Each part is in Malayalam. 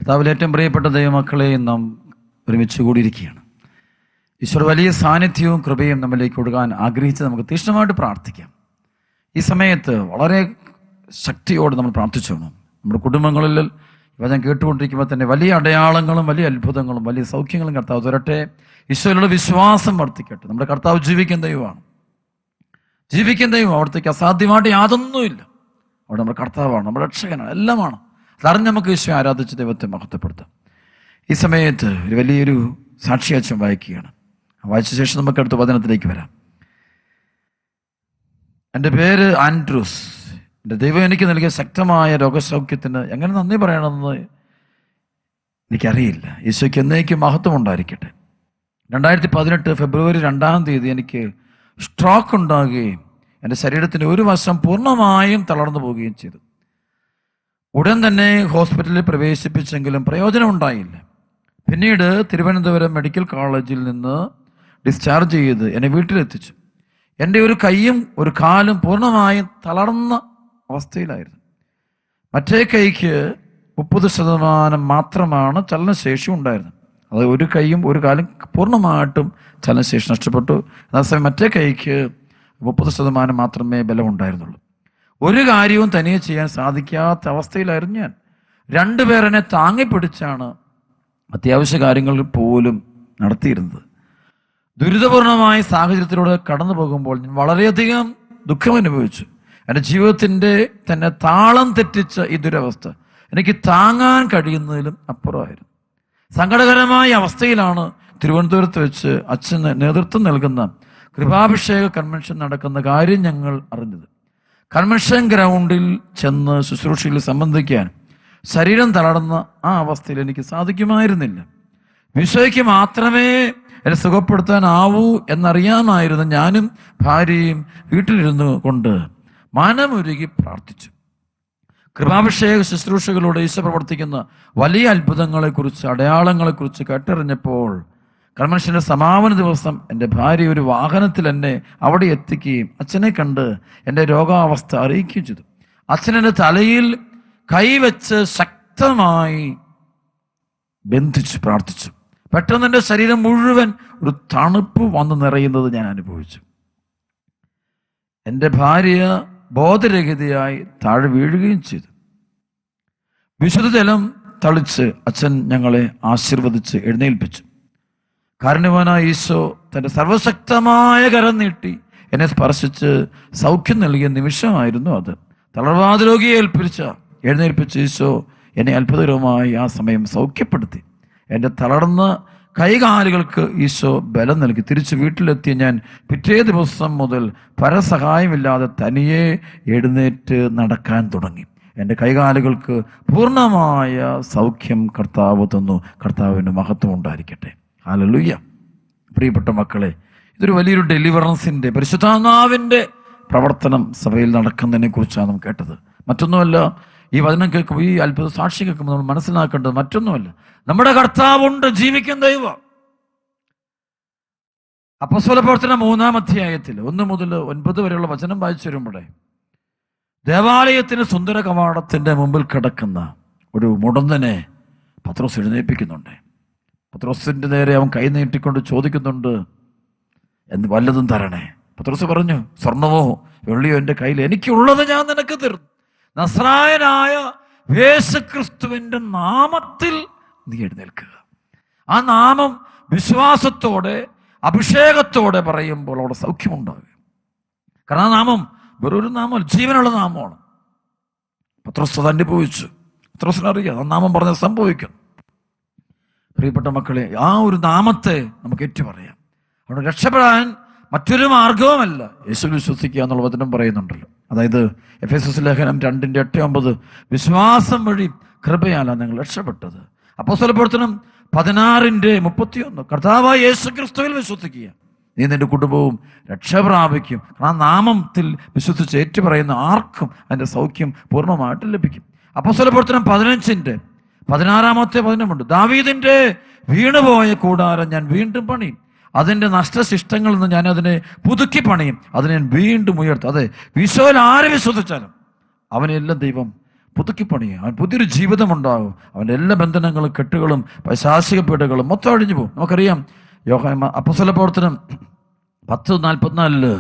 കർത്താവിൽ ഏറ്റവും പ്രിയപ്പെട്ട ദൈവമക്കളെയും നാം ഒരുമിച്ച് കൂടിയിരിക്കുകയാണ്. ഈശ്വര വലിയ സാന്നിധ്യവും കൃപയും നമ്മളിലേക്ക് കൊടുക്കാൻ ആഗ്രഹിച്ച് നമുക്ക് തീക്ഷ്ണമായിട്ട് പ്രാർത്ഥിക്കാം. ഈ സമയത്ത് വളരെ ശക്തിയോട് നമ്മൾ പ്രാർത്ഥിച്ചോണം. നമ്മുടെ കുടുംബങ്ങളിൽ വചനം കേട്ടുകൊണ്ടിരിക്കുമ്പോൾ തന്നെ വലിയ അടയാളങ്ങളും വലിയ അത്ഭുതങ്ങളും വലിയ സൗഖ്യങ്ങളും കർത്താവ് തരട്ടെ. ഈശ്വരയുടെ വിശ്വാസം വർദ്ധിക്കട്ടെ. നമ്മുടെ കർത്താവ് ജീവിക്കുന്ന ദൈവമാണ്, ജീവിക്കുന്ന ദൈവം. അവിടത്തേക്ക് അസാധ്യമായിട്ട് യാതൊന്നുമില്ല. അവിടെ നമ്മുടെ കർത്താവാണ്, നമ്മുടെ രക്ഷകനാണ്, എല്ലാമാണ്. അതറിഞ്ഞ് നമുക്ക് ഈശോയെ ആരാധിച്ച് ദൈവത്തെ മഹത്വപ്പെടുത്താം. ഈ സമയത്ത് ഒരു വലിയൊരു സാക്ഷിയാച്ചം വായിക്കുകയാണ്. വായിച്ച ശേഷം നമുക്ക് അടുത്ത വചനത്തിലേക്ക് വരാം. എൻ്റെ പേര് ആൻഡ്രൂസ്. എൻ്റെ ദൈവം എനിക്ക് നൽകിയ ശക്തമായ രോഗസൗഖ്യത്തിന് എങ്ങനെ നന്ദി പറയണമെന്ന് എനിക്കറിയില്ല. ഈശോയ്ക്ക് എന്നേക്കും മഹത്വം ഉണ്ടായിരിക്കട്ടെ. 2018 ഫെബ്രുവരി 2 എനിക്ക് സ്ട്രോക്ക് ഉണ്ടാകുകയും എൻ്റെ ശരീരത്തിൻ്റെ ഒരു വശം പൂർണ്ണമായും തളർന്നു പോവുകയും ചെയ്തു. ഉടൻ തന്നെ ഹോസ്പിറ്റലിൽ പ്രവേശിപ്പിച്ചെങ്കിലും പ്രയോജനം ഉണ്ടായില്ല. പിന്നീട് തിരുവനന്തപുരം മെഡിക്കൽ കോളേജിൽ നിന്ന് ഡിസ്ചാർജ് ചെയ്ത് എന്നെ വീട്ടിലെത്തിച്ചു. എൻ്റെ ഒരു കൈയും ഒരു കാലും പൂർണ്ണമായും തളർന്ന അവസ്ഥയിലായിരുന്നു. മറ്റേ കൈക്ക് 30% മാത്രമാണ് ചലനശേഷി ഉണ്ടായിരുന്നത്. അത് ഒരു കൈയും ഒരു കാലും പൂർണ്ണമായിട്ടും ചലനശേഷി നഷ്ടപ്പെട്ടു. അതേസമയം മറ്റേ കൈക്ക് 30% മാത്രമേ ബലമുണ്ടായിരുന്നുള്ളൂ. ഒരു കാര്യവും തനിയെ ചെയ്യാൻ സാധിക്കാത്ത അവസ്ഥയിലായിരുന്നു ഞാൻ. 2 പേർ എന്നെ താങ്ങിപ്പിടിച്ചാണ് അത്യാവശ്യ കാര്യങ്ങൾ പോലും നടത്തിയിരുന്നത്. ദുരിതപൂർണമായ സാഹചര്യത്തിലൂടെ കടന്നു പോകുമ്പോൾ ഞാൻ വളരെയധികം ദുഃഖം അനുഭവിച്ചു. എൻ്റെ ജീവിതത്തിൻ്റെ തന്നെ താളം തെറ്റിച്ച ഈ ദുരവസ്ഥ എനിക്ക് താങ്ങാൻ കഴിയുന്നതിലും അപ്പുറമായിരുന്നു. സങ്കടകരമായ അവസ്ഥയിലാണ് തിരുവനന്തപുരത്ത് വെച്ച് അച്ഛന് നേതൃത്വം നൽകുന്ന കൃപാഭിഷേക കൺവെൻഷൻ നടക്കുന്ന കാര്യം ഞങ്ങൾ അറിഞ്ഞത്. കൺവെൻഷൻ ഗ്രൗണ്ടിൽ ചെന്ന് ശുശ്രൂഷയിൽ സംബന്ധിക്കാൻ ശരീരം തളർന്ന ആ അവസ്ഥയിൽ എനിക്ക് സാധിക്കുമായിരുന്നില്ല. വിഷയ്ക്ക് മാത്രമേ എന്നെ സുഖപ്പെടുത്താനാവൂ എന്നറിയാമായിരുന്നു. ഞാനും ഭാര്യയും വീട്ടിലിരുന്നു കൊണ്ട് മനമുരുകി പ്രാർത്ഥിച്ചു. കൃപാഭിഷേക ശുശ്രൂഷകളോട് ഈശോ പ്രവർത്തിക്കുന്ന വലിയ അത്ഭുതങ്ങളെക്കുറിച്ച്, അടയാളങ്ങളെക്കുറിച്ച് കേട്ടറിഞ്ഞപ്പോൾ കൺവെൻഷൻ്റെ സമാപന ദിവസം എൻ്റെ ഭാര്യ ഒരു വാഹനത്തിൽ എന്നെ അവിടെ എത്തിക്കുകയും അച്ഛനെ കണ്ട് എൻ്റെ രോഗാവസ്ഥ അറിയിക്കുകയും ചെയ്തു. അച്ഛൻ എൻ്റെ തലയിൽ കൈവച്ച് ശക്തമായി ബന്ധിച്ചു പ്രാർത്ഥിച്ചു. പെട്ടെന്ന് എൻ്റെ ശരീരം മുഴുവൻ ഒരു തണുപ്പ് വന്ന് നിറയുന്നത് ഞാൻ അനുഭവിച്ചു. എൻ്റെ ഭാര്യ ബോധരഹിതയായി താഴെ വീഴുകയും ചെയ്തു. വിശുദ്ധ ജലം തളിച്ച് അച്ഛൻ ഞങ്ങളെ ആശീർവദിച്ച് എഴുന്നേൽപ്പിച്ചു. കാരുണ്യവാനായ ഈശോ തൻ്റെ സർവശക്തമായ കരം നീട്ടി എന്നെ സ്പർശിച്ച് സൗഖ്യം നൽകിയ നിമിഷമായിരുന്നു അത്. തളർവാദ രോഗിയെ എഴുന്നേൽപ്പിച്ച ഈശോ എന്നെ അത്ഭുതകരമായി ആ സമയം സൗഖ്യപ്പെടുത്തി. എൻ്റെ തളർന്ന കൈകാലുകൾക്ക് ഈശോ ബലം നൽകി. തിരിച്ച് വീട്ടിലെത്തിയ ഞാൻ പിറ്റേ ദിവസം മുതൽ പരസഹായമില്ലാതെ തനിയെ എഴുന്നേറ്റ് നടക്കാൻ തുടങ്ങി. എൻ്റെ കൈകാലുകൾക്ക് പൂർണ്ണമായ സൗഖ്യം കർത്താവ് തന്നു. കർത്താവിന് മഹത്വം ഉണ്ടായിരിക്കട്ടെ. ഹല്ലേലൂയ. പ്രിയപ്പെട്ട മക്കളെ, ഇതൊരു വലിയൊരു ഡെലിവറൻസിൻ്റെ, പരിശുദ്ധാത്മാവിൻ്റെ പ്രവർത്തനം സഭയിൽ നടക്കുന്നതിനെ കുറിച്ചാണ് നാം കേട്ടത്. മറ്റൊന്നുമല്ല, ഈ വചനം കേൾക്കുമ്പോൾ, ഈ അത്ഭുത സാക്ഷി കേൾക്കുമ്പോൾ നമ്മൾ മനസ്സിലാക്കേണ്ടത് മറ്റൊന്നുമല്ല, നമ്മുടെ കർത്താവുണ്ട്, ജീവിക്കുന്ന ദൈവം. അപ്പോസ്തല പ്രവർത്തനം 3-ാം അധ്യായത്തിൽ 1 മുതൽ 9 വരെയുള്ള വചനം വായിച്ചു വരുമ്പോഴേ ദേവാലയത്തിന് സുന്ദര കവാടത്തിൻ്റെ മുമ്പിൽ കിടക്കുന്ന ഒരു മുടന്തനെ പത്രോസ് എഴുന്നേൽപ്പിക്കുന്നുണ്ട്. പത്രോസിൻ്റെ നേരെ അവൻ കൈ നീട്ടിക്കൊണ്ട് ചോദിക്കുന്നുണ്ട്, എന്ന് വല്ലതും തരണേ. പത്രോസ് പറഞ്ഞു, സ്വർണമോ വെള്ളിയോ എൻ്റെ കയ്യിൽ, എനിക്കുള്ളത് ഞാൻ നിനക്ക് തരുന്നു. നസ്രായനായ യേശുക്രിസ്തുവിൻ്റെ നാമത്തിൽ നീ എഴുന്നേൽക്കുക. ആ നാമം വിശ്വാസത്തോടെ അഭിഷേകത്തോടെ പറയുമ്പോൾ അവിടെ സൗഖ്യമുണ്ടാകും. കാരണം ആ നാമം വെറൊരു നാമമല്ല, ജീവനുള്ള നാമമാണ്. പത്രോസ് അത് അനുഭവിച്ചു. പത്രോസിനറിയാം ആ നാമം പറഞ്ഞാൽ സംഭവിക്കും. പ്രിയപ്പെട്ട മക്കളെ, ആ ഒരു നാമത്തെ നമുക്ക് ഏറ്റുപറയാം. അവിടെ രക്ഷപ്പെടാൻ മറ്റൊരു മാർഗവുമല്ല, യേശു വിശ്വസിക്കുക എന്നുള്ള വചനം പറയുന്നുണ്ടല്ലോ. അതായത് എഫേസ്യസ് ലേഖനം 2:8-9 വിശ്വാസം വഴി കൃപയാലാണ് നിങ്ങൾ രക്ഷപ്പെട്ടത്. അപ്പോസ്തല പ്രവർത്തനം 16:31 കർത്താവായ യേശു ക്രിസ്തുവിൽ വിശ്വസിക്കുക, നീ നിന്റെ കുടുംബവും രക്ഷ പ്രാപിക്കും. ആ നാമത്തിൽ വിശ്വസിച്ച് ഏറ്റുപറയുന്ന ആർക്കും അതിൻ്റെ സൗഖ്യം പൂർണ്ണമായിട്ട് ലഭിക്കും. അപ്പോസ്തല പ്രവർത്തനം 15:16 വചനമുണ്ട്, ദാവീദിന്റെ വീണുപോയ കൂടാരം ഞാൻ വീണ്ടും പണിയും, അതിൻ്റെ നഷ്ടശിഷ്ടങ്ങളിൽ നിന്ന് ഞാൻ അതിനെ പുതുക്കി പണിയും, അതിനെ വീണ്ടും ഉയർത്തും. അതെ, ഈശോയിൽ ആരെ വിശ്വസിച്ചാലും അവനെല്ലാം ദൈവം പുതുക്കി പണിയുക. അവൻ പുതിയൊരു ജീവിതമുണ്ടാകും. അവൻ്റെ എല്ലാ ബന്ധനങ്ങളും കെട്ടുകളും പൈശാചിക പീഡകളും മൊത്തം അഴിഞ്ഞു പോകും. നമുക്കറിയാം അപ്പോസ്തല പ്രവർത്തനം 10:44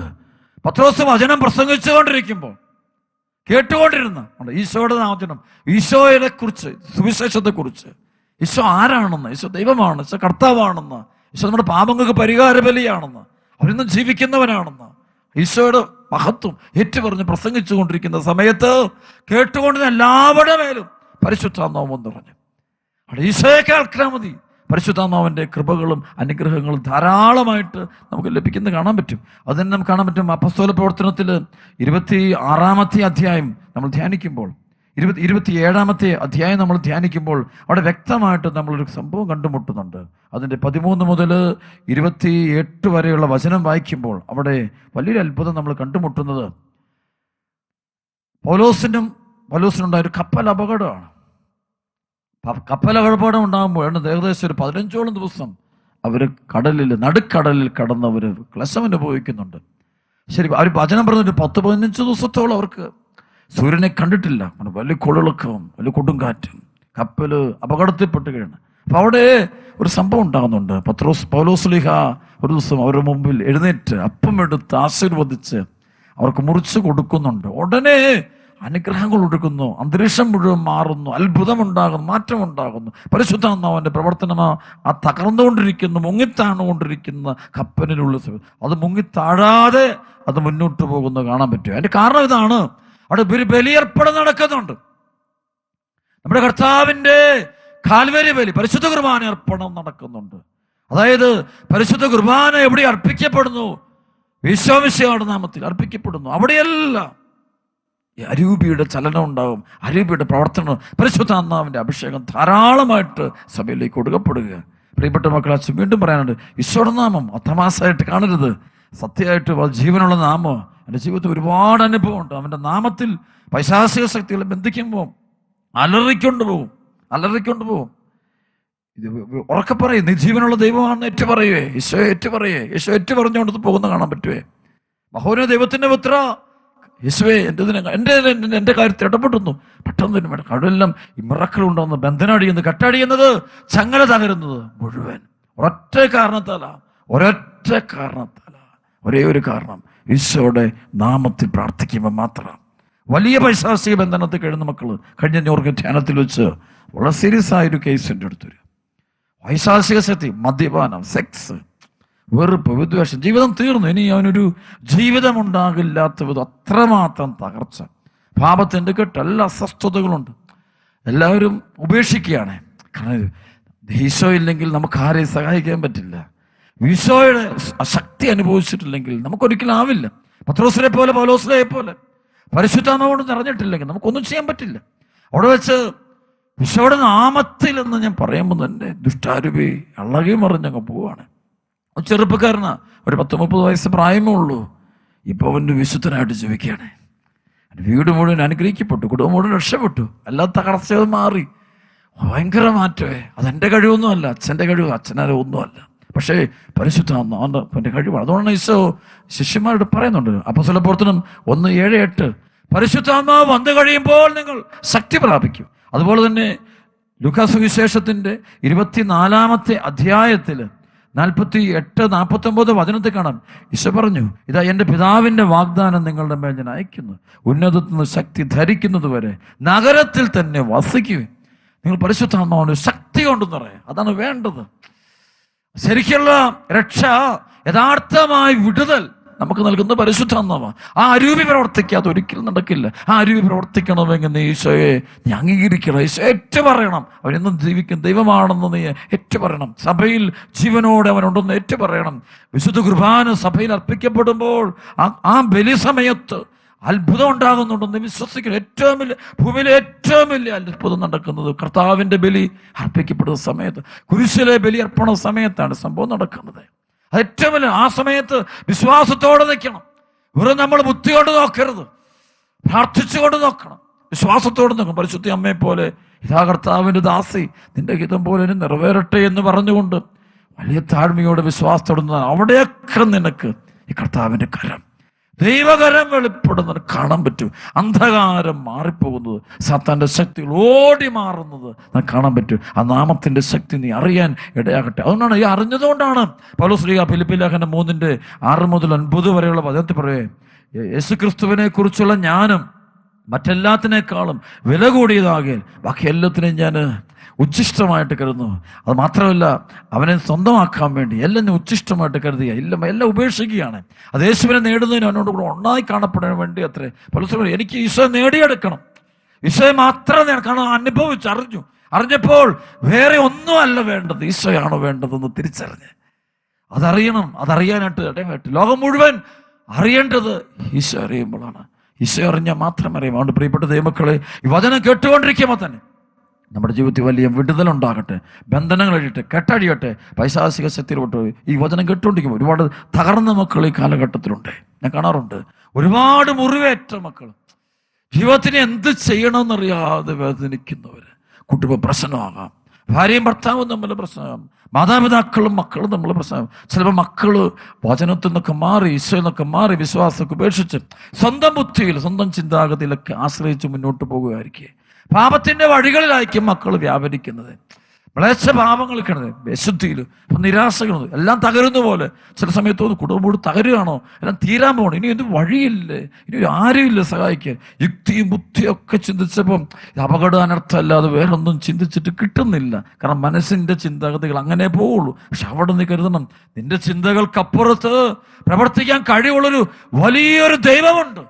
പത്രോസ് വചനം പ്രസംഗിച്ചുകൊണ്ടിരിക്കുമ്പോൾ കേട്ടുകൊണ്ടിരുന്ന ഈശോയുടെ നാമത്തിനും ഈശോയെ കുറിച്ച് സുവിശേഷത്തെക്കുറിച്ച്, ഈശോ ആരാണെന്ന്, ഈശോ ദൈവമാണ്, ഈശോ കർത്താവാണെന്ന്, ഈശോ നമ്മുടെ പാപങ്ങൾക്ക് പരിഹാര ബലിയാണെന്ന്, അവരിന്നും ജീവിക്കുന്നവനാണെന്ന് ഈശോയുടെ മഹത്വം ഏറ്റുപറഞ്ഞ് പ്രസംഗിച്ചു കൊണ്ടിരിക്കുന്ന സമയത്ത് കേട്ടുകൊണ്ടിരുന്ന എല്ലാവരുടെ മേലും പരിശുദ്ധാത്മാവ് നിറഞ്ഞു. അവിടെ ഈശോയെ കേൾക്കാൻ മതി. പരിശുദ്ധാത്മാവിൻ്റെ കൃപകളും അനുഗ്രഹങ്ങളും ധാരാളമായിട്ട് നമുക്ക് ലഭിക്കുന്നത് കാണാൻ പറ്റും. അത് തന്നെ നമുക്ക് കാണാൻ പറ്റും. അപ്പോസ്തല പ്രവർത്തനത്തിൽ 26-ാമത്തെ അധ്യായം നമ്മൾ ധ്യാനിക്കുമ്പോൾ, 27-ാമത്തെ അധ്യായം നമ്മൾ ധ്യാനിക്കുമ്പോൾ അവിടെ വ്യക്തമായിട്ട് നമ്മളൊരു സംഭവം കണ്ടുമുട്ടുന്നുണ്ട്. അതിൻ്റെ 13 മുതൽ 28 വരെയുള്ള വചനം വായിക്കുമ്പോൾ അവിടെ വലിയൊരു അത്ഭുതം നമ്മൾ കണ്ടുമുട്ടുന്നത് പൗലോസിനുണ്ടായ ഒരു കപ്പൽ അപകടമാണ്. കപ്പൽ അപകടം ഉണ്ടാകുമ്പോൾ ഏകദേശം ഒരു 15ഓളം ദിവസം അവർ നടുക്കടലിൽ കടന്നവർ ക്ലേശം അനുഭവിക്കുന്നുണ്ട്. ശരി, അവർ വചനം പറഞ്ഞിട്ട് 10-15 ദിവസത്തോളം അവർക്ക് സൂര്യനെ കണ്ടിട്ടില്ല. വലിയ കൊളിളക്കവും വലിയ കൊടുങ്കാറ്റും, കപ്പൽ അപകടത്തിൽപ്പെട്ടുകയാണ്. അപ്പം അവിടെ ഒരു സംഭവം ഉണ്ടാകുന്നുണ്ട്. പൗലോസ്ലീഹ ഒരു ദിവസം അവരുടെ മുമ്പിൽ എഴുന്നേറ്റ് അപ്പം എടുത്ത് ആശീർവദിച്ച് അവർക്ക് മുറിച്ച് കൊടുക്കുന്നുണ്ട്. ഉടനെ അനുഗ്രഹങ്ങൾ ഒഴുകുന്നു, അന്തരീക്ഷം മുഴുവൻ മാറുന്നു, അത്ഭുതമുണ്ടാകുന്നു, മാറ്റമുണ്ടാകുന്നു. പരിശുദ്ധാത്മാവിൻ്റെ പ്രവർത്തനമാ ആ തകർന്നുകൊണ്ടിരിക്കുന്ന മുങ്ങിത്താണുകൊണ്ടിരിക്കുന്ന കപ്പലിനുള്ള അത് മുങ്ങിത്താഴാതെ അത് മുന്നോട്ട് പോകുന്നത് കാണാൻ പറ്റും. അതിൻ്റെ കാരണം ഇതാണ്, അവിടെ ഒരു ബലിയർപ്പണം നടക്കുന്നുണ്ട്. നമ്മുടെ കർത്താവിൻ്റെ കാൽവരി ബലി, പരിശുദ്ധ കുർബാന അർപ്പണം നടക്കുന്നുണ്ട്. അതായത് പരിശുദ്ധ കുർബാന എവിടെ അർപ്പിക്കപ്പെടുന്നു? ഈശോമിശിഹായുടെ നാമത്തിൽ അർപ്പിക്കപ്പെടുന്നു. അവിടെയല്ല അരൂപിയുടെ ചലനം ഉണ്ടാകും, അരൂപിയുടെ പ്രവർത്തനം, പരിശുദ്ധാത്മാവിൻ്റെ അഭിഷേകം ധാരാളമായിട്ട് സഭയിലേക്ക് കൊടുക്കപ്പെടുക. പ്രിയപ്പെട്ട മക്കളെ, വീണ്ടും പറയാനുണ്ട്, ഈശോയുടെ നാമം അത്തമാസായിട്ട് കാണരുത്, സത്യമായിട്ട് ജീവനുള്ള നാമം. എൻ്റെ ജീവിതത്തിൽ ഒരുപാട് അനുഭവമുണ്ട്. അവൻ്റെ നാമത്തിൽ പൈശാചിക ശക്തികളെ ബന്ധിക്കുമ്പോൾ അലറിക്കൊണ്ട് പോകും. ഇത് ഉറക്കെ പറയും, നീ ജീവനുള്ള ദൈവമാണെന്ന് ഏറ്റു പറയുവേ, ഈശോ ഏറ്റു പറഞ്ഞുകൊണ്ട് പോകുന്ന കാണാൻ പറ്റുവേ. മഹോന്നത ദൈവത്തിൻ്റെ പുത്ര യേശുവേ, എൻ്റെ കാര്യത്തിൽ ഇടപെടുന്നു. പെട്ടെന്ന് കടലെല്ലാം മിറക്കൾ ഉണ്ടാകുന്നു, ബന്ധനടിയുന്നു, കട്ടടിയുന്നത്, ചങ്ങല തകരുന്നത് മുഴുവൻ ഒരൊറ്റ കാരണത്താലാ. ഒരേ ഒരു കാരണം, ഈശോയുടെ നാമത്തിൽ പ്രാർത്ഥിക്കുമ്പോൾ മാത്രം. വലിയ പൈശാചിക ബന്ധനത്തിൽ കഴിയുന്ന മക്കൾ കഴിഞ്ഞ ധ്യാനത്തിൽ വെച്ച് വളരെ സീരിയസ് ആയൊരു കേസ് എൻ്റെ അടുത്തൊരു പൈശാചിക ശക്തി, മദ്യപാനം, സെക്സ്, വെറുപ്പ്, വിദ്വേഷം, ജീവിതം തീർന്നു. ഇനി അവനൊരു ജീവിതം ഉണ്ടാകില്ലാത്ത വിധം അത്രമാത്രം തകർച്ച, പാപത്തിൻ്റെ കെട്ട്, എല്ലാ അസ്വസ്ഥതകളുണ്ട്. എല്ലാവരും ഉപേക്ഷിക്കുകയാണ്. കാരണം ഈശോ ഇല്ലെങ്കിൽ നമുക്ക് ആരെയും സഹായിക്കാൻ പറ്റില്ല. ഈശോയുടെ ശക്തി അനുഭവിച്ചിട്ടില്ലെങ്കിൽ നമുക്കൊരിക്കലും ആവില്ല. പത്രോസിനെ പോലെ പൗലോസിനെ പോലെ പരിശുദ്ധാത്മാവോട് നിറഞ്ഞിട്ടില്ലെങ്കിൽ നമുക്കൊന്നും ചെയ്യാൻ പറ്റില്ല. അവിടെ വെച്ച് ഈശോയുടെ നാമത്തിൽ എന്ന് ഞാൻ പറയുമ്പോൾ തന്നെ ദുഷ്ടാരൂപി ഇളകി മറിഞ്ഞങ്ങ് പോവാണ്. ചെറുപ്പക്കാരനാ, ഒരു 10-30 വയസ്സ് പ്രായമേ ഉള്ളൂ. ഇപ്പോൾ അവൻ്റെ വിശുദ്ധനായിട്ട് ജീവിക്കുകയാണ്. വീട് മുഴുവൻ അനുഗ്രഹിക്കപ്പെട്ടു, കുടുംബം മുഴുവൻ രക്ഷപ്പെട്ടു, എല്ലാ തകർച്ചയും മാറി. ഭയങ്കര മാറ്റമേ. അതെൻ്റെ കഴിവൊന്നുമല്ല, അച്ഛൻ്റെ കഴിവ്, അച്ഛനാരോ ഒന്നുമല്ല, പക്ഷേ പരിശുദ്ധാത്മാവിൻ്റെ കഴിവാണ്. അതുകൊണ്ടാണ് ഈശോ ശിഷ്യന്മാരോട് പറയുന്നുണ്ട്, അപ്പോസ്തല പ്രവർത്തനം 1:7-8 പരിശുദ്ധാത്മാവ് വന്നു കഴിയുമ്പോൾ നിങ്ങൾ ശക്തി പ്രാപിക്കും. അതുപോലെ തന്നെ ലൂക്കാ സുവിശേഷത്തിൻ്റെ 24-ാമത്തെ അധ്യായത്തിൽ 48-49 വചനത്തിൽ കാണാം. ഈശോ പറഞ്ഞു, ഇതാ എൻ്റെ പിതാവിൻ്റെ വാഗ്ദാനം നിങ്ങളുടെ മേൽ ഞാൻ അയക്കുന്നു, ഉന്നതത്തിൽ നിന്ന് ശക്തി ധരിക്കുന്നത് വരെ നഗരത്തിൽ തന്നെ വസിക്കുകയും നിങ്ങൾ പരിശുദ്ധാത്മാവിൻ്റെ ശക്തി കൊണ്ടെന്ന് പറയാം. അതാണ് വേണ്ടത്. ശരിക്കുള്ള രക്ഷ, യഥാർത്ഥമായി വിടുതൽ നമുക്ക് നൽകുന്ന പരിശുദ്ധാത്മാവാണ്. ആ അരൂപി പ്രവർത്തിക്കാതെ ഒരിക്കലും നടക്കില്ല. ആ അരൂപി പ്രവർത്തിക്കണമെങ്കിൽ നീ ഈശോയെ നീ അംഗീകരിക്കണം, ഈശോ ഏറ്റുപറയണം. അവനെന്നും ജീവിക്കും ദൈവമാണെന്ന് നീ ഏറ്റുപറയണം. സഭയിൽ ജീവനോടെ അവനുണ്ടെന്ന് ഏറ്റുപറയണം. വിശുദ്ധ കുർബാന സഭയിൽ അർപ്പിക്കപ്പെടുമ്പോൾ ആ ബലി സമയത്ത് അത്ഭുതം ഉണ്ടാകുന്നുണ്ടെന്ന് വിശ്വസിക്കണം. ഭൂമിയിലെ ഏറ്റവും വലിയ അത്ഭുതം നടക്കുന്നത് കർത്താവിൻ്റെ ബലി അർപ്പിക്കപ്പെടുന്ന സമയത്ത്, കുരിശിലെ ബലി അർപ്പണ സമയത്താണ് സംഭവം നടക്കുന്നത്. അത് ഏറ്റവും വലിയ. ആ സമയത്ത് വിശ്വാസത്തോടെ നിൽക്കണം. വെറും നമ്മൾ ബുദ്ധി കൊണ്ട് നോക്കരുത്, പ്രാർത്ഥിച്ചുകൊണ്ട് നോക്കണം, വിശ്വാസത്തോടെ നോക്കണം. പരിശുദ്ധ അമ്മയെ പോലെ, ഇതാ കർത്താവിൻ്റെ ദാസി, നിന്റെ ഹിതം പോലെ നിറവേറട്ടെ എന്ന് പറഞ്ഞുകൊണ്ട് വലിയ താഴ്മയോടെ വിശ്വാസത്തോടെ അവിടെയൊക്കെ നിനക്ക് ഈ കർത്താവിൻ്റെ കരം, ദൈവകരം വെളിപ്പെടുന്നത് കാണാൻ പറ്റും. അന്ധകാരം മാറിപ്പോകുന്നത്, സാത്താന്റെ ശക്തികൾ ഓടി മാറുന്നത് കാണാൻ പറ്റും. ആ നാമത്തിന്റെ ശക്തി നീ അറിയാൻ ഇടയാകട്ടെ. അതുകൊണ്ടാണ് ഈ അറിഞ്ഞതുകൊണ്ടാണ് പൗലോസ് ശ്ലീഹ ഫിലിപ്പി ലേഖനം 3:6 മുതൽ 9 വരെയുള്ള വചനത്തിൽ പറയേ, യേശുക്രിസ്തുവിനെ കുറിച്ചുള്ള ജ്ഞാനം മറ്റെല്ലാത്തിനേക്കാളും വില കൂടിയതാകെ ബാക്കി എല്ലാത്തിനെയും ഞാൻ ഉച്ഛിഷ്ടമായിട്ട് കരുതുന്നു. അത് മാത്രമല്ല, അവനെ സ്വന്തമാക്കാൻ വേണ്ടി എല്ലാം ഉച്ഛിഷ്ടമായിട്ട് കരുതുക, എല്ലാം ഉപേക്ഷിക്കുകയാണ്. അത് യേശുവിനെ നേടുന്നതിന് അവനോട് കൂടെ ഒന്നായി കാണപ്പെടാൻ വേണ്ടി അത്രേ. പലപ്പോഴും എനിക്ക് ഈശോയെ നേടിയെടുക്കണം, ഈശോയെ മാത്രം കാരണം അറിഞ്ഞപ്പോൾ വേറെ ഒന്നുമല്ല വേണ്ടത്, ഈശോയാണോ വേണ്ടതെന്ന് തിരിച്ചറിഞ്ഞ് അതറിയാനായിട്ട് ലോകം മുഴുവൻ അറിയേണ്ടത് ഈശോ അറിയുമ്പോഴാണ്. ഈശോ അറിഞ്ഞാൽ മാത്രം അറിയാം. അതുകൊണ്ട് പ്രിയപ്പെട്ട ദൈവമക്കളെ, ഈ വചനം കേട്ടുകൊണ്ടിരിക്കുമ്പോൾ തന്നെ നമ്മുടെ ജീവിതത്തിൽ വലിയ വിടുതലുണ്ടാകട്ടെ, ബന്ധനങ്ങൾ അഴിയട്ടെ, കെട്ടഴിയട്ടെ, പൈശാചിക ശക്തിയിലോട്ട്. ഈ വചനം കേട്ടുകൊണ്ടിരിക്കുമ്പോൾ ഒരുപാട് തകർന്ന മക്കൾ ഈ കാലഘട്ടത്തിലുണ്ട്. ഞാൻ കാണാറുണ്ട് ഒരുപാട് മുറിവേറ്റ മക്കൾ, ജീവിതത്തിന് എന്ത് ചെയ്യണമെന്നറിയാതെ വേദനിക്കുന്നവർ. കുടുംബ പ്രശ്നമാകാം, ഭാര്യയും ഭർത്താവും തമ്മിൽ പ്രശ്നമാകാം, മാതാപിതാക്കളും മക്കളും തമ്മിൽ പ്രശ്നമാകും. ചിലപ്പോൾ മക്കള് വചനത്തിൽ നിന്നൊക്കെ മാറി, ഈശോയിൽ നിന്നൊക്കെ മാറി, വിശ്വാസമൊക്കെ ഉപേക്ഷിച്ച് സ്വന്തം ബുദ്ധിയിൽ, സ്വന്തം ചിന്താഗതിയിലൊക്കെ ആശ്രയിച്ച് മുന്നോട്ട് പോകുകയായിരിക്കും. പാപത്തിന്റെ വഴികളിലായിരിക്കും മക്കൾ വ്യാപരിക്കുന്നത്, മ്ലേച്ഛ പാപങ്ങൾ കിടന്നത്, വിശുദ്ധിയിൽ നിരാശകളും എല്ലാം തകരുന്ന പോലെ. ചില സമയത്ത് കുടുംബം തകരുകയാണോ, എല്ലാം തീരാൻ പോകണം, ഇനി എന്ത് വഴിയില്ലേ, ഇനി ആരുമില്ല സഹായിക്കാൻ. യുക്തിയും ബുദ്ധിയും ഒക്കെ ചിന്തിച്ചപ്പം അപകട അനർത്ഥമല്ലാതെ വേറൊന്നും ചിന്തിച്ചിട്ട് കിട്ടുന്നില്ല. കാരണം മനസ്സിന്റെ ചിന്താഗതികൾ അങ്ങനെ പോവുള്ളൂ. പക്ഷെ അവിടെ നീ കരുതണം, നിന്റെ ചിന്തകൾക്കപ്പുറത്ത് പ്രവർത്തിക്കാൻ കഴിവുള്ളൊരു വലിയൊരു ദൈവമുണ്ട്,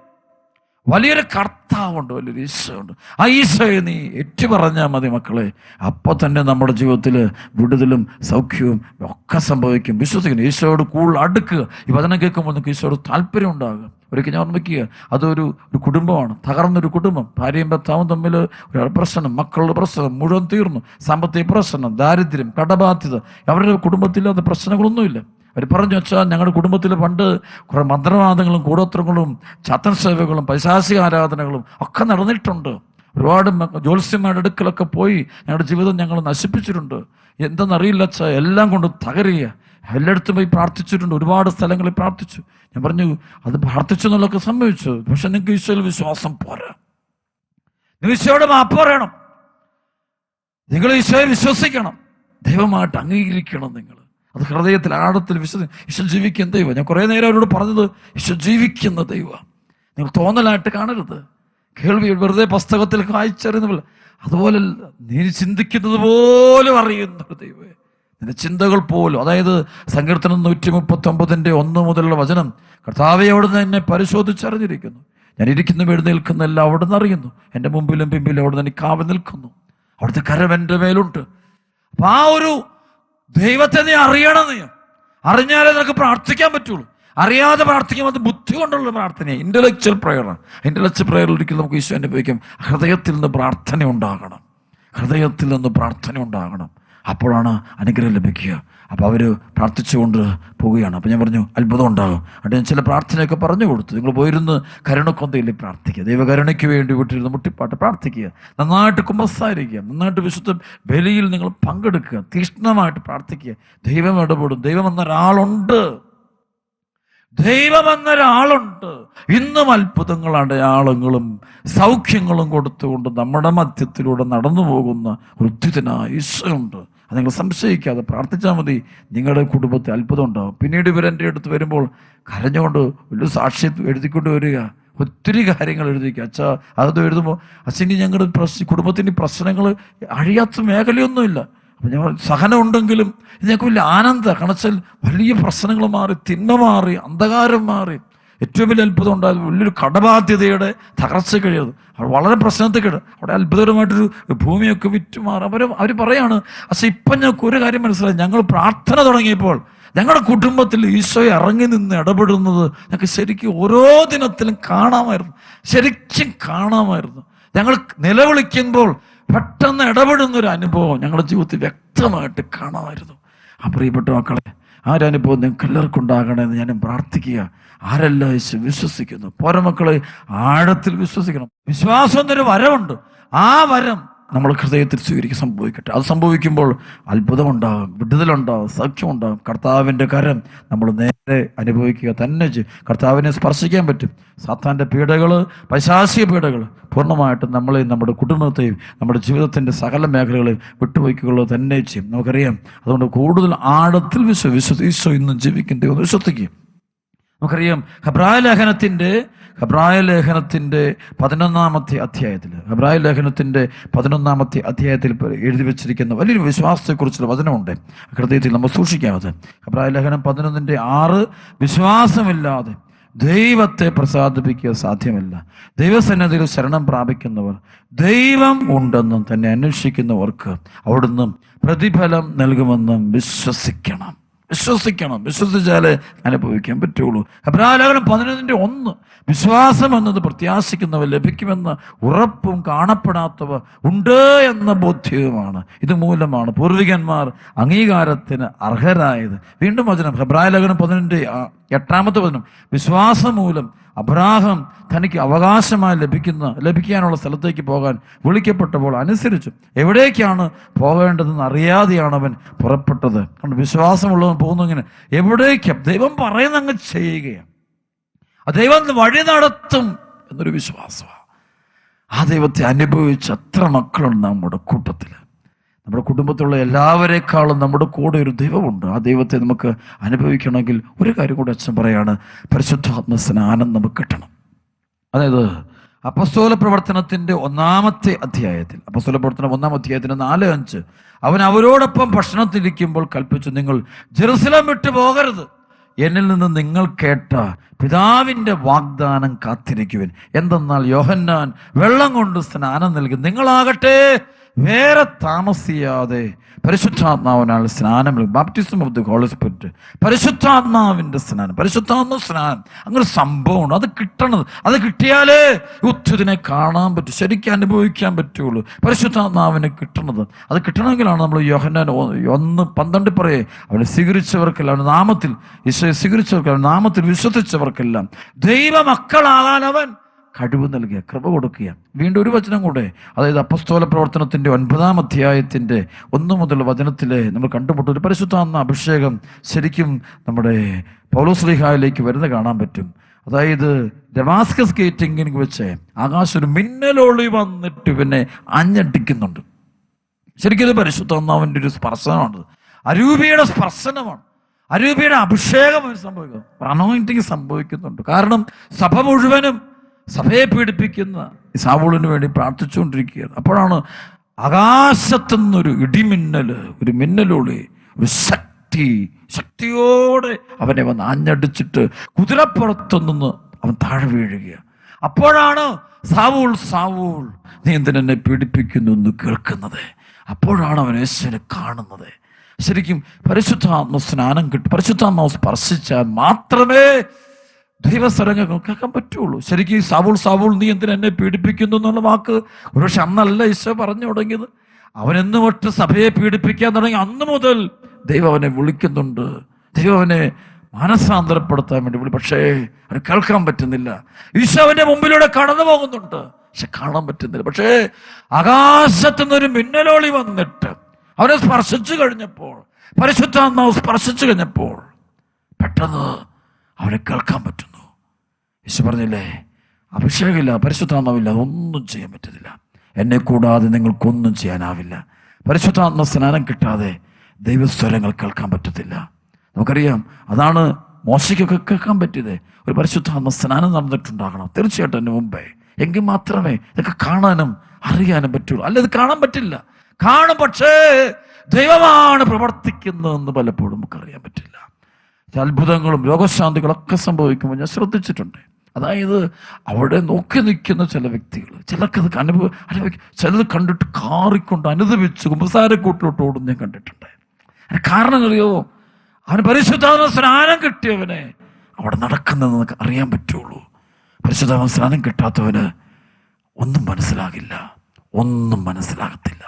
വലിയൊരു കർത്താവുണ്ട്, വലിയൊരു ഈശോയുണ്ട്. ആ ഈശോയെ നീ ഏറ്റുപറഞ്ഞാൽ മതി മക്കളെ, അപ്പോൾ തന്നെ നമ്മുടെ ജീവിതത്തിൽ വിടുതലും സൗഖ്യവും ഒക്കെ സംഭവിക്കും. വിശ്വസിക്കുന്നു. ഈശോയോട് കൂടുതൽ അടുക്കുക. ഈ വചനം കേൾക്കുമ്പോൾ നിങ്ങൾക്ക് ഈശോയോട് താല്പര്യം ഉണ്ടാകുക. ഒരിക്കൽ ഞാൻ ഓർമ്മിക്കുക, അതൊരു കുടുംബമാണ്, തകർന്നൊരു കുടുംബം. ഭാര്യയും ഭർത്താവും തമ്മിൽ ഒരു പ്രശ്നം, മക്കളുടെ പ്രശ്നം മുഴുവൻ തീർന്നു, സാമ്പത്തിക പ്രശ്നം, ദാരിദ്ര്യം, കടബാധ്യത. അവരുടെ കുടുംബത്തിൽ അത് പ്രശ്നങ്ങളൊന്നുമില്ല. അവർ പറഞ്ഞു വെച്ചാൽ, ഞങ്ങളുടെ കുടുംബത്തിൽ പണ്ട് കുറേ മന്ത്രവാദങ്ങളും കൂടോത്രങ്ങളും ചാത്തൻ സേവകളും പൈശാചിക ആരാധനകളും ഒക്കെ നടന്നിട്ടുണ്ട്. ഒരുപാട് ജ്യോത്സ്യന്മാരുടെ അടുക്കലൊക്കെ പോയി ഞങ്ങളുടെ ജീവിതം ഞങ്ങൾ നശിപ്പിച്ചിട്ടുണ്ട്. എന്തെന്നറിയില്ല അച്ഛാ, എല്ലാം കൊണ്ട് തകരുക. എല്ലായിടത്തും പോയി പ്രാർത്ഥിച്ചിട്ടുണ്ട്, ഒരുപാട് സ്ഥലങ്ങളിൽ പ്രാർത്ഥിച്ചു. ഞാൻ പറഞ്ഞു, അത് പ്രാർത്ഥിച്ചു എന്നുള്ളതൊക്കെ സംഭവിച്ചു. പക്ഷെ നിങ്ങൾക്ക് ഈശോയിൽ വിശ്വാസം പോരാ. നിങ്ങൾ ഈശോയോട് മാപ്പ് പറയണം, നിങ്ങൾ ഈശോയെ വിശ്വസിക്കണം, ദൈവമായിട്ട് അംഗീകരിക്കണം. നിങ്ങൾ അത് ഹൃദയത്തിൽ ആഴത്തിൽ ഈശോ ജീവിക്കുന്ന ദൈവം. ഞാൻ കുറേ നേരം അവരോട് പറഞ്ഞത്, ഈശോ ജീവിക്കുന്ന ദൈവം. നിങ്ങൾ തോന്നലായിട്ട് കാണരുത്, കേൾവി വെറുതെ പുസ്തകത്തിൽ വായിച്ചറിയുന്നില്ല. അതുപോലെ നീ ചിന്തിക്കുന്നത് പോലും അറിയുന്ന ദൈവം, നിന്റെ ചിന്തകൾ പോലും. അതായത് സങ്കീർത്തനം 139:1 മുതലുള്ള വചനം, കർത്താവേ അവിടുന്ന് എന്നെ പരിശോധിച്ചറിഞ്ഞിരിക്കുന്നു, ഞാൻ ഇരിക്കുന്ന എഴുന്നേൽക്കുന്ന എല്ലാം അവിടുന്ന് അറിയുന്നു, എൻ്റെ മുമ്പിലും പിമ്പിലും അവിടുന്ന് എനിക്ക് കാവൽ നിൽക്കുന്നു, അവിടുത്തെ കരം എൻ്റെ മേലുണ്ട്. അപ്പൊ ആ ഒരു ദൈവത്തെ നീ അറിയണം. നീ അറിഞ്ഞാലേ നിനക്ക് പ്രാർത്ഥിക്കാൻ പറ്റുള്ളൂ. അറിയാതെ പ്രാർത്ഥിക്കുമ്പോൾ അത് ബുദ്ധി കൊണ്ടുള്ള പ്രാർത്ഥനയാണ്, ഇന്റലക്ച്വൽ പ്രയറാണ്. ഇന്റലക്ച്വൽ പ്രയർ ഒരിക്കലും നമുക്ക് ഈശോ അനുഭവിക്കും. ഹൃദയത്തിൽ നിന്ന് പ്രാർത്ഥന ഉണ്ടാകണം, ഹൃദയത്തിൽ നിന്ന് പ്രാർത്ഥന ഉണ്ടാകണം. അപ്പോഴാണ് അനുഗ്രഹം ലഭിക്കുക. അപ്പോൾ അവർ പ്രാർത്ഥിച്ചുകൊണ്ട് പോവുകയാണ്. അപ്പോൾ ഞാൻ പറഞ്ഞു, അത്ഭുതം ഉണ്ടാകും. അവിടെ ഞാൻ ചില പ്രാർത്ഥനയൊക്കെ പറഞ്ഞു കൊടുത്തു. നിങ്ങൾ പോയിരുന്ന് കരുണക്കൊന്തയിൽ പ്രാർത്ഥിക്കുക, ദൈവകരുണയ്ക്ക് വേണ്ടി വിട്ടിരുന്ന് മുട്ടിപ്പാട്ട് പ്രാർത്ഥിക്കുക, നന്നായിട്ട് കുമ്പസാരിക്കുക, നന്നായിട്ട് വിശുദ്ധ ബലിയിൽ നിങ്ങൾ പങ്കെടുക്കുക, തീക്ഷ്ണമായിട്ട് പ്രാർത്ഥിക്കുക. ദൈവം ഇടപെടും. ദൈവം എന്നൊരാളുണ്ട്, ദൈവം എന്നൊരാളുണ്ട്. ഇന്നും അത്ഭുതങ്ങൾ, അടയാളങ്ങളും സൗഖ്യങ്ങളും കൊടുത്തുകൊണ്ട് നമ്മുടെ മധ്യത്തിലൂടെ നടന്നു പോകുന്ന ഉദ്ധിതനായ ഈശോയുണ്ട്. അത് നിങ്ങൾ സംശയിക്കാതെ പ്രാർത്ഥിച്ചാൽ മതി. നിങ്ങളുടെ കുടുംബത്തിൽ അത്ഭുതം ഉണ്ടാകും. പിന്നീട് ഇവരെൻ്റെ അടുത്ത് വരുമ്പോൾ കരഞ്ഞുകൊണ്ട് വലിയ സാക്ഷ്യം എഴുതിക്കൊണ്ട് വരിക, ഒത്തിരി കാര്യങ്ങൾ എഴുതിക്കുക. അച്ഛാ അത് എഴുതുമ്പോൾ, അച്ഛന് ഞങ്ങളുടെ കുടുംബത്തിൻ്റെ പ്രശ്നങ്ങൾ അഴിയാത്ത മേഖലയൊന്നുമില്ല. അപ്പം ഞങ്ങൾ സഹനം ഉണ്ടെങ്കിലും ഞങ്ങൾക്ക് വലിയ ആനന്ദം. കണച്ചാൽ വലിയ പ്രശ്നങ്ങൾ മാറി, തിന്മ മാറി, അന്ധകാരം മാറി. ഏറ്റവും വലിയ അത്ഭുതം ഉണ്ടായത് വലിയൊരു കടബാധ്യതയുടെ തകർച്ച കഴിയത്. അവർ വളരെ പ്രശ്നത്തിൽ കിട്ടും. അവിടെ അത്ഭുതകരമായിട്ടൊരു ഭൂമിയൊക്കെ വിറ്റുമാറും. അവർ പറയാണ്, പക്ഷെ ഇപ്പം ഞങ്ങൾക്ക് ഒരു കാര്യം മനസ്സിലായി, ഞങ്ങൾ പ്രാർത്ഥന തുടങ്ങിയപ്പോൾ ഞങ്ങളുടെ കുടുംബത്തിൽ ഈശോയെ ഇറങ്ങി നിന്ന് ഇടപെടുന്നത് ഞങ്ങൾക്ക് ശരിക്കും ഓരോ ദിനത്തിലും കാണാമായിരുന്നു, ശരിക്കും കാണാമായിരുന്നു. ഞങ്ങൾ നിലവിളിക്കുമ്പോൾ പെട്ടെന്ന് ഇടപെടുന്നൊരു അനുഭവം ഞങ്ങളുടെ ജീവിതത്തിൽ വ്യക്തമായിട്ട് കാണാമായിരുന്നു. ആ പ്രിയപ്പെട്ട മക്കളെ, ആ ഒരു അനുഭവം നിങ്ങൾക്ക് എല്ലാവർക്കും ഉണ്ടാകണമെന്ന് ഞാനും പ്രാർത്ഥിക്കുക. ആരെല്ലാം യേശു വിശ്വസിക്കുന്നു, പോര മക്കളെ ആഴത്തിൽ വിശ്വസിക്കണം. വിശ്വാസം എന്നൊരു വരമുണ്ട്. ആ വരം നമ്മൾ ഹൃദയത്തിൽ സംഭവിക്കട്ടെ. അത് സംഭവിക്കുമ്പോൾ അത്ഭുതമുണ്ടാകും, വിടുതലുണ്ടാകും, സൗഖ്യമുണ്ടാകും. കർത്താവിൻ്റെ കരം നമ്മൾ നേരെ അനുഭവിക്കുക തന്നെ ചെയ്യും. കർത്താവിനെ സ്പർശിക്കാൻ പറ്റും. സാത്താൻ്റെ പീഡകൾ, പൈശാചിക പീഡകൾ പൂർണ്ണമായിട്ടും നമ്മളെയും നമ്മുടെ കുടുംബത്തെയും നമ്മുടെ ജീവിതത്തിൻ്റെ സകല മേഖലകളെയും വിട്ടുപോയിക്കുക തന്നെ ചെയ്യും. നമുക്കറിയാം. അതുകൊണ്ട് കൂടുതൽ ആഴത്തിൽ ഈശോ ഇന്നും ജീവിക്കും. ദൈവം വിശ്വസിക്കും. നമുക്കറിയാം ഹെബ്രായ ലേഖനത്തിൻ്റെ 11-ാമത്തെ അധ്യായത്തിൽ എഴുതി വെച്ചിരിക്കുന്ന വലിയൊരു വിശ്വാസത്തെക്കുറിച്ചുള്ള വചനമുണ്ട്. ഹൃദയത്തിൽ നമ്മൾ സൂക്ഷിക്കാമത്. ഹെബ്രായ ലേഖനം 11:6 വിശ്വാസമില്ലാതെ ദൈവത്തെ പ്രസാദിപ്പിക്കുക സാധ്യമല്ല. ദൈവസന്നിധിയിൽ ശരണം പ്രാപിക്കുന്നവർ ദൈവം ഉണ്ടെന്നും തന്നെ അന്വേഷിക്കുന്നവർക്ക് അവിടുന്ന് പ്രതിഫലം നൽകുമെന്നും വിശ്വസിച്ചാലേ അനുഭവിക്കാൻ പറ്റുള്ളൂ. ഹെബ്രായ ലേഖനം 11:1 വിശ്വാസം എന്നത് പ്രത്യാശിക്കുന്നവ ലഭിക്കുമെന്ന ഉറപ്പും കാണപ്പെടാത്തവ ഉണ്ട് എന്ന ബോധ്യവുമാണ്. ഇത് മൂലമാണ് പൂർവികന്മാർ അംഗീകാരത്തിന് അർഹരായത്. വീണ്ടും വചനം ഹെബ്രായ ലേഖനം 11:8 വചനം വിശ്വാസം മൂലം അബ്രാഹാം തനിക്ക് അവകാശമായി ലഭിക്കാനുള്ള സ്ഥലത്തേക്ക് പോകാൻ വിളിക്കപ്പെട്ടപ്പോൾ അനുസരിച്ചു. എവിടേക്കാണ് പോകേണ്ടതെന്ന് അറിയാതെയാണ് അവൻ പുറപ്പെട്ടത്. കാരണം വിശ്വാസമുള്ളവൻ പോകുന്നങ്ങനെ എവിടേക്കാ ദൈവം പറയുന്ന അങ്ങ് ചെയ്യുകയാണ്. ആ ദൈവം വഴി നടത്തും എന്നൊരു വിശ്വാസമാണ്. ആ ദൈവത്തെ അനുഭവിച്ച എത്ര മക്കളുണ്ട് നമ്മുടെ കൂട്ടത്തിൽ. നമ്മുടെ കുടുംബത്തിലുള്ള എല്ലാവരെക്കാളും നമ്മുടെ കൂടെ ഒരു ദൈവമുണ്ട്. ആ ദൈവത്തെ നമുക്ക് അനുഭവിക്കണമെങ്കിൽ ഒരു കാര്യം കൂടി അച്ഛൻ പറയാണ്, പരിശുദ്ധാത്മ സ്നാനം നമുക്ക് കിട്ടണം. അതായത് അപ്പസ്തോല പ്രവർത്തനത്തിൻ്റെ 1-ാമത്തെ അധ്യായത്തിൽ 1-ാം അധ്യായത്തിന് 4-5 അവൻ അവരോടൊപ്പം ഭക്ഷണത്തിരിക്കുമ്പോൾ കൽപ്പിച്ചു, നിങ്ങൾ ജെറുസലേം വിട്ടു പോകരുത്. എന്നിൽ നിന്ന് നിങ്ങൾ കേട്ട പിതാവിൻ്റെ വാഗ്ദാനം കാത്തിരിക്കുവിൻ. എന്തെന്നാൽ യോഹന്നാൻ വെള്ളം കൊണ്ട് സ്നാനം നൽകി, നിങ്ങളാകട്ടെ വേറെ താമസിയാതെ പരിശുദ്ധാത്മാവിനാൽ സ്നാനം, baptism of the holy spirit, പരിശുദ്ധാത്മാവിൻ്റെ സ്നാനം, പരിശുദ്ധാത്മ സ്നാനം. അങ്ങനെ സംഭവമാണ്. അത് കിട്ടണത്, അത് കിട്ടിയാലേ യുദ്ധത്തിനെ കാണാൻ പറ്റും, ശരിക്കും അനുഭവിക്കാൻ പറ്റുള്ളൂ. പരിശുദ്ധാത്മാവിനെ കിട്ടണത്, അത് കിട്ടണമെങ്കിലാണ് നമ്മൾ യോഹന്നാൻ 1:12 പറയേ, അവനെ സ്വീകരിച്ചവർക്കെല്ലാം നാമത്തിൽ, ഈശോയെ സ്വീകരിച്ചവർക്കെല്ലാം നാമത്തിൽ വിശ്വസിച്ചവർക്കെല്ലാം ദൈവമക്കളാകാൻ അവൻ കഴിവ് നൽകുക, കൃപ കൊടുക്കുക. വീണ്ടും ഒരു വചനം കൂടെ, അതായത് അപ്പസ്തോല പ്രവർത്തനത്തിൻ്റെ 9-ാം അധ്യായത്തിൻ്റെ 1 മുതൽ വചനത്തിലെ നമ്മൾ കണ്ടുമുട്ടും ഒരു പരിശുദ്ധാത്മ അഭിഷേകം ശരിക്കും നമ്മുടെ പൗലോസ്ലീഹായിലേക്ക് വരുന്ന കാണാൻ പറ്റും. അതായത് ഡമാസ്കസ് ഗേറ്റിങ്ങിന് വെച്ച് ആകാശം ഒരു മിന്നലോളി വന്നിട്ട് പിന്നെ അഞ്ഞടിക്കുന്നുണ്ട്. ശരിക്കും ഇത് പരിശുദ്ധാത്മാവിൻ്റെ ഒരു സ്പർശനമാണ്, അരൂപിയുടെ സ്പർശനമാണ്, അരൂപിയുടെ അഭിഷേകം സംഭവിക്കുന്നു, അനോയിന്റിങ് സംഭവിക്കുന്നുണ്ട്. കാരണം സഭ മുഴുവനും സഭയെ പീഡിപ്പിക്കുന്ന സാവൂളിന് വേണ്ടി പ്രാർത്ഥിച്ചുകൊണ്ടിരിക്കുകയാണ്. അപ്പോഴാണ് ആകാശത്തുനിന്നൊരു ഇടിമിന്നല്, ഒരു മിന്നലോളി, ഒരു ശക്തിയോടെ അവനെ വന്ന് ആഞ്ഞടിച്ചിട്ട് കുതിരപ്പുറത്തുനിന്ന് അവൻ താഴെ വീഴുകയാണ്. അപ്പോഴാണ് സാവൂൾ നീ എന്തിനെന്നെ പീഡിപ്പിക്കുന്നു എന്ന് കേൾക്കുന്നത്. അപ്പോഴാണ് അവൻ യേശുവിനെ കാണുന്നത്. ശരിക്കും പരിശുദ്ധാത്മ സ്നാനം കിട്ടും, പരിശുദ്ധാത്മാവ് സ്പർശിച്ചാൽ മാത്രമേ ദൈവസ്വരങ്ങൾ കേൾക്കാൻ പറ്റുള്ളൂ. ശരിക്കും സാവൂൾ നീ എന്തിനെന്നെ പീഡിപ്പിക്കുന്നു എന്നുള്ള വാക്ക് ഒരുപക്ഷെ അന്നല്ല ഈശോ പറഞ്ഞു തുടങ്ങിയത്. അവനെന്ന് തൊട്ട് സഭയെ പീഡിപ്പിക്കാൻ തുടങ്ങി അന്ന് മുതൽ ദൈവം അവനെ വിളിക്കുന്നുണ്ട്, ദൈവം അവനെ മാനസാന്തരപ്പെടുത്താൻ വേണ്ടി പക്ഷേ അവന് കേൾക്കാൻ പറ്റുന്നില്ല. ഈശോ അവന്റെ മുമ്പിലൂടെ കടന്നു പോകുന്നുണ്ട്, പക്ഷെ കാണാൻ പറ്റുന്നില്ല. പക്ഷേ ആകാശത്തുനിന്നൊരു മിന്നലോളി വന്നിട്ട് അവനെ സ്പർശിച്ചു കഴിഞ്ഞപ്പോൾ, പരിശുദ്ധാത്മാവ് സ്പർശിച്ചു കഴിഞ്ഞപ്പോൾ പെട്ടെന്ന് അവനെ കേൾക്കാൻ പറ്റുന്നു. യേശു പറഞ്ഞില്ലേ, അഭിഷേകമില്ല, പരിശുദ്ധാത്മാവില്ല, ഒന്നും ചെയ്യാൻ പറ്റുന്നില്ല. എന്നെ കൂടാതെ നിങ്ങൾക്കൊന്നും ചെയ്യാനാവില്ല. പരിശുദ്ധാത്മ സ്നാനം കിട്ടാതെ ദൈവസ്വരങ്ങൾ കേൾക്കാൻ പറ്റത്തില്ല. നമുക്കറിയാം, അതാണ് മോശയ്ക്കൊക്കെ കേൾക്കാൻ പറ്റിയത്. ഒരു പരിശുദ്ധാത്മ സ്നാനം നടന്നിട്ടുണ്ടാകണം തീർച്ചയായിട്ടും അതിന് മുമ്പേ. എങ്കിൽ മാത്രമേ ഇതൊക്കെ കാണാനും അറിയാനും പറ്റുള്ളൂ. അല്ല, ഇത് കാണാൻ പറ്റില്ല. കാണും, പക്ഷേ ദൈവമാണ് പ്രവർത്തിക്കുന്നതെന്ന് പലപ്പോഴും നമുക്കറിയാൻ പറ്റില്ല. അത്ഭുതങ്ങളും രോഗശാന്തികളൊക്കെ സംഭവിക്കുമ്പോൾ ഞാൻ ശ്രദ്ധിച്ചിട്ടുണ്ട്. അതായത് അവിടെ നോക്കി നിൽക്കുന്ന ചില വ്യക്തികൾ, ചിലർക്കത് ചിലത് കണ്ടിട്ട് കാറിക്കൊണ്ട് അനുദപിച്ച് കുമ്പസാരക്കൂട്ടിലോട്ട് ഓടും ഞാൻ കണ്ടിട്ടുണ്ട്. കാരണം അറിയോ, അവന് പരിശുദ്ധാത്മ സ്നാനം കിട്ടിയവനെ അവിടെ നടക്കുന്നതെന്ന് അറിയാൻ പറ്റുള്ളൂ. പരിശുദ്ധാത്മ സ്നാനം കിട്ടാത്തവന് ഒന്നും മനസ്സിലാകില്ല, ഒന്നും മനസ്സിലാകത്തില്ല,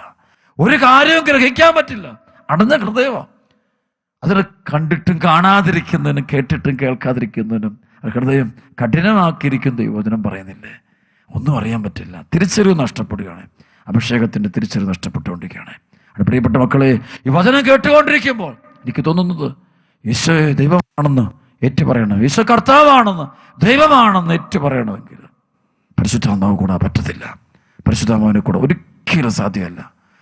ഒരു കാര്യവും ഗ്രഹിക്കാൻ പറ്റില്ല. അടഞ്ഞ ഹൃദയമാണ്. അതിനെ കണ്ടിട്ടും കാണാതിരിക്കുന്നതിനും കേട്ടിട്ടും കേൾക്കാതിരിക്കുന്നതിനും ഹൃദയം കഠിനമാക്കിയിരിക്കും ദൈവവചനം പറയുന്നില്ലേ. ഒന്നും അറിയാൻ പറ്റില്ല, തിരിച്ചറിവ് നഷ്ടപ്പെടുകയാണ്. അഭിഷേകത്തിൻ്റെ തിരിച്ചറിവ് നഷ്ടപ്പെട്ടുകൊണ്ടിരിക്കുകയാണ്. പ്രിയപ്പെട്ട മക്കളെ, ഈ വചനം കേട്ടുകൊണ്ടിരിക്കുമ്പോൾ എനിക്ക് തോന്നുന്നത് ഈശോയെ ദൈവമാണെന്ന് ഏറ്റുപറയണം, ഈശോ കർത്താവാണെന്ന് ദൈവമാണെന്ന് ഏറ്റുപറയണമെങ്കിൽ പരിശുദ്ധാത്മാവ് കൂടാൻ പറ്റത്തില്ല. പരിശുദ്ധാത്മാവിനെ കൂടെ ഒരിക്കലും സാധ്യമല്ല.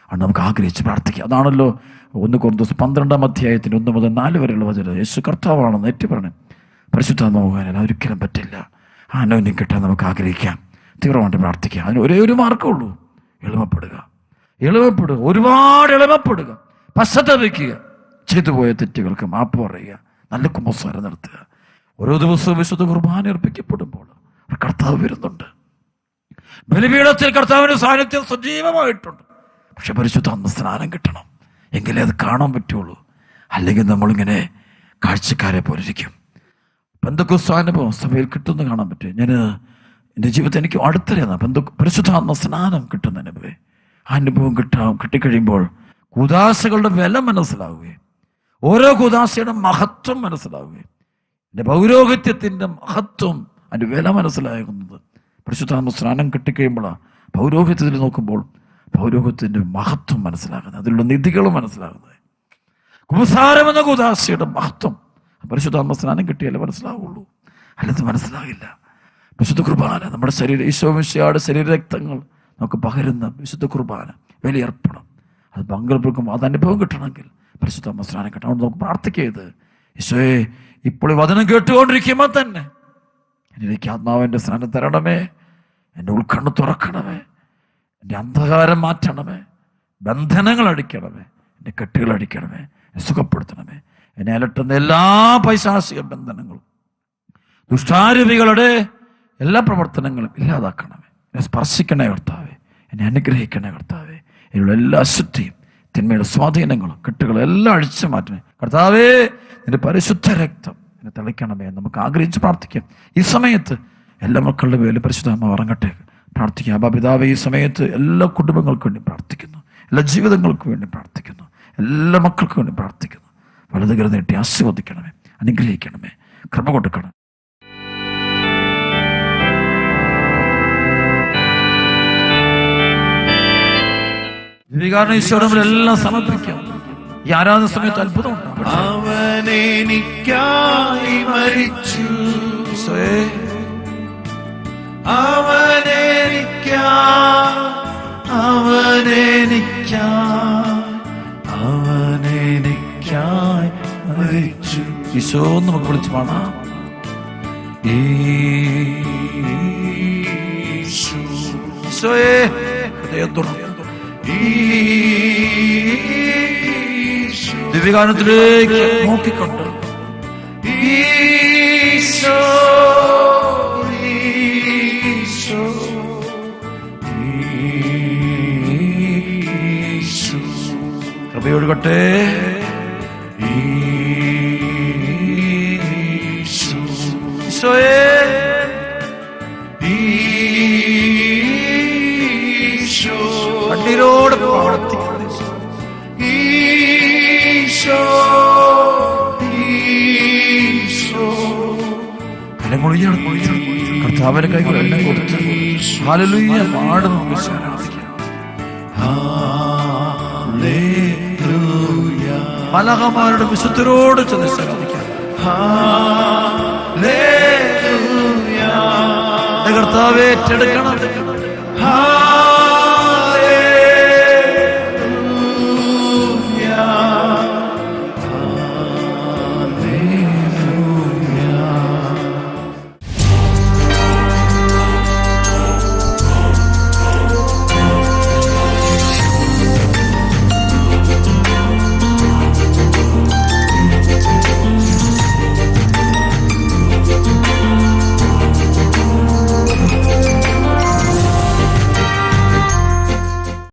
അത് നമുക്ക് ആഗ്രഹിച്ച് പ്രാർത്ഥിക്കാം. അതാണല്ലോ 1 കൊരിന്ത്യർ 12 അധ്യായത്തിന് 1 മുതൽ 4 വരെയുള്ള വചനം. യേശു കർത്താവാണെന്ന് ഏറ്റുപറയണം. പരിശുദ്ധാത്മാവ് ഒരിക്കലും പറ്റില്ല. ആ അനോന്യം കിട്ടാൻ നമുക്ക് ആഗ്രഹിക്കാം, തീവ്രമായിട്ട് പ്രാർത്ഥിക്കാം. അതിന് ഒരേ ഒരു മാർഗ്ഗമേ ഉള്ളൂ: എളിമപ്പെടുക, ഒരുപാട് എളിമപ്പെടുക, പശ്ചാത്തപിക്കുക, ചെയ്തു പോയ തെറ്റുകൾക്ക് മാപ്പ് പറയുക, നല്ല കുമ്പസാരം നടത്തുക. ഓരോ ദിവസവും വിശുദ്ധ കുർബാന അർപ്പിക്കപ്പെടുമ്പോൾ കർത്താവ് വരുന്നുണ്ട്. ബലിപീഠത്തിൽ കർത്താവിൻ്റെ സാന്നിധ്യം സജീവമായിട്ടുണ്ട്. പക്ഷെ പരിശുദ്ധാത്മ സ്നാനം കിട്ടണം, എങ്കിലേ അത് കാണാൻ പറ്റുള്ളൂ. അല്ലെങ്കിൽ നമ്മളിങ്ങനെ കാഴ്ചക്കാരെ പോലിരിക്കും. പെന്തക്കോസ്ത് അനുഭവം സഭയിൽ കിട്ടുമെന്ന് കാണാൻ പറ്റും. ഞാൻ എൻ്റെ ജീവിതത്തിൽ എനിക്ക് അടുത്തറിയാം പരിശുദ്ധാത്മ സ്നാനം കിട്ടുന്ന അനുഭവം. ആ അനുഭവം കിട്ടിക്കഴിയുമ്പോൾ കൂദാശകളുടെ വില മനസ്സിലാവുകയും ഓരോ കൂദാശയുടെ മഹത്വം മനസ്സിലാവുകയും എൻ്റെ പൗരോഹിത്യത്തിൻ്റെ മഹത്വം, അതിൻ്റെ വില മനസ്സിലാകുന്നത് പരിശുദ്ധാത്മ സ്നാനം കിട്ടിക്കഴിയുമ്പോഴാണ്. പൗരോഹിത്യത്തിൽ നോക്കുമ്പോൾ പൗരോഹിത്യത്തിൻ്റെ മഹത്വം മനസ്സിലാകുന്നത്, അതിലുള്ള നിധികൾ മനസ്സിലാകുന്നത്. കുമ്പസാരം എന്ന കൂദാശയുടെ മഹത്വം പരിശുദ്ധാത്മ സ്നാനം കിട്ടിയാലേ മനസ്സിലാവുള്ളൂ, അല്ലാതെ മനസ്സിലാകില്ല. വിശുദ്ധ കുർബാന നമ്മുടെ ഈശോമിശിഹായുടെ ശരീരരക്തങ്ങൾ നമുക്ക് പകരുന്ന വിശുദ്ധ കുർബാന ബലിയർപ്പണം, അത് പങ്കെടുക്കും. അത് അനുഭവം കിട്ടണമെങ്കിൽ പരിശുദ്ധാത്മ സ്നാനം കിട്ടണം. അതുകൊണ്ട് നമുക്ക് പ്രാർത്ഥിക്കരുത്, ഈശോയെ ഇപ്പോൾ ഈ വചനം കേട്ടുകൊണ്ടിരിക്കുമ്പോൾ തന്നെ എനിക്ക് ആത്മാവിൻ്റെ സ്നാനം തരണമേ, എൻ്റെ ഉൾക്കണ്ണ് തുറക്കണമേ, എൻ്റെ അന്ധകാരം മാറ്റണമേ, ബന്ധനങ്ങൾ അടിക്കണമേ, എൻ്റെ കെട്ടുകൾ അടിക്കണമേ, സുഖപ്പെടുത്തണമേ. എന്നെ അലട്ടുന്ന എല്ലാ പൈശാചിക ബന്ധനങ്ങളും ദുഷ്ടാരൂപികളുടെ എല്ലാ പ്രവർത്തനങ്ങളും ഇല്ലാതാക്കണമേ. എന്നെ സ്പർശിക്കണേ കർത്താവേ, എന്നെ അനുഗ്രഹിക്കണേ കർത്താവേ. ഇതിലുള്ള എല്ലാ അശുദ്ധിയും തിന്മയുടെ സ്വാധീനങ്ങളും കെട്ടുകളും എല്ലാം അഴിച്ചു മാറ്റണേ കർത്താവേ. നിന്റെ പരിശുദ്ധ രക്തം എന്നെ തളിക്കണമേ. നമുക്ക് ആഗ്രഹിച്ച് പ്രാർത്ഥിക്കാം. ഈ സമയത്ത് എല്ലാ മക്കളുടെ പേരിൽ പരിശുദ്ധാത്മാവ് ഇറങ്ങട്ടെ പ്രാർത്ഥിക്കാം. അപ്പാ പിതാവേ, ഈ സമയത്ത് എല്ലാ കുടുംബങ്ങൾക്കും വേണ്ടി പ്രാർത്ഥിക്കുന്നു, എല്ലാ ജീവിതങ്ങൾക്കും വേണ്ടി പ്രാർത്ഥിക്കുന്നു, എല്ലാ മക്കൾക്കും വേണ്ടി പ്രാർത്ഥിക്കുന്നു. വലതുകര നീട്ടി ആശീർവദിക്കണമേ, അനുഗ്രഹിക്കണമേ, കൃപ കൊടുക്കണം. ഈശോയോടെല്ലാം സമർപ്പിക്കാം. ഈ ആരാധന സമയത്ത് അത്ഭുതം ഉണ്ടാകട്ടെ. അവനെനിക്കായി മരിച്ചു, അവനെനിക്കായി മരിച്ചു. ഈശോ നമുക്ക് വിളിച്ചു പാടാം. ഈശോയെ ഹൃദയം തുറന്നു ദിവ്യഗാനത്തിലേക്ക് നോക്കിക്കൊണ്ട് ഈശോ കൃപയൊഴുകട്ടെ. ഈശോയെ കണ്ണീരോട് പ്രാർത്ഥിക്കുന്നു. കർത്താവിന്റെ കൈകൾ എല്ലാം കൊടുത്ത് ഹല്ലേലൂയ പാട് നമുക്ക് ആരാധിക്കാം. മലകമാരുടെ വിശുദ്ധരോട് ചെന്ന് ആരാധിക്കാം. കർത്താവേ ഏറ്റെടുക്കണം.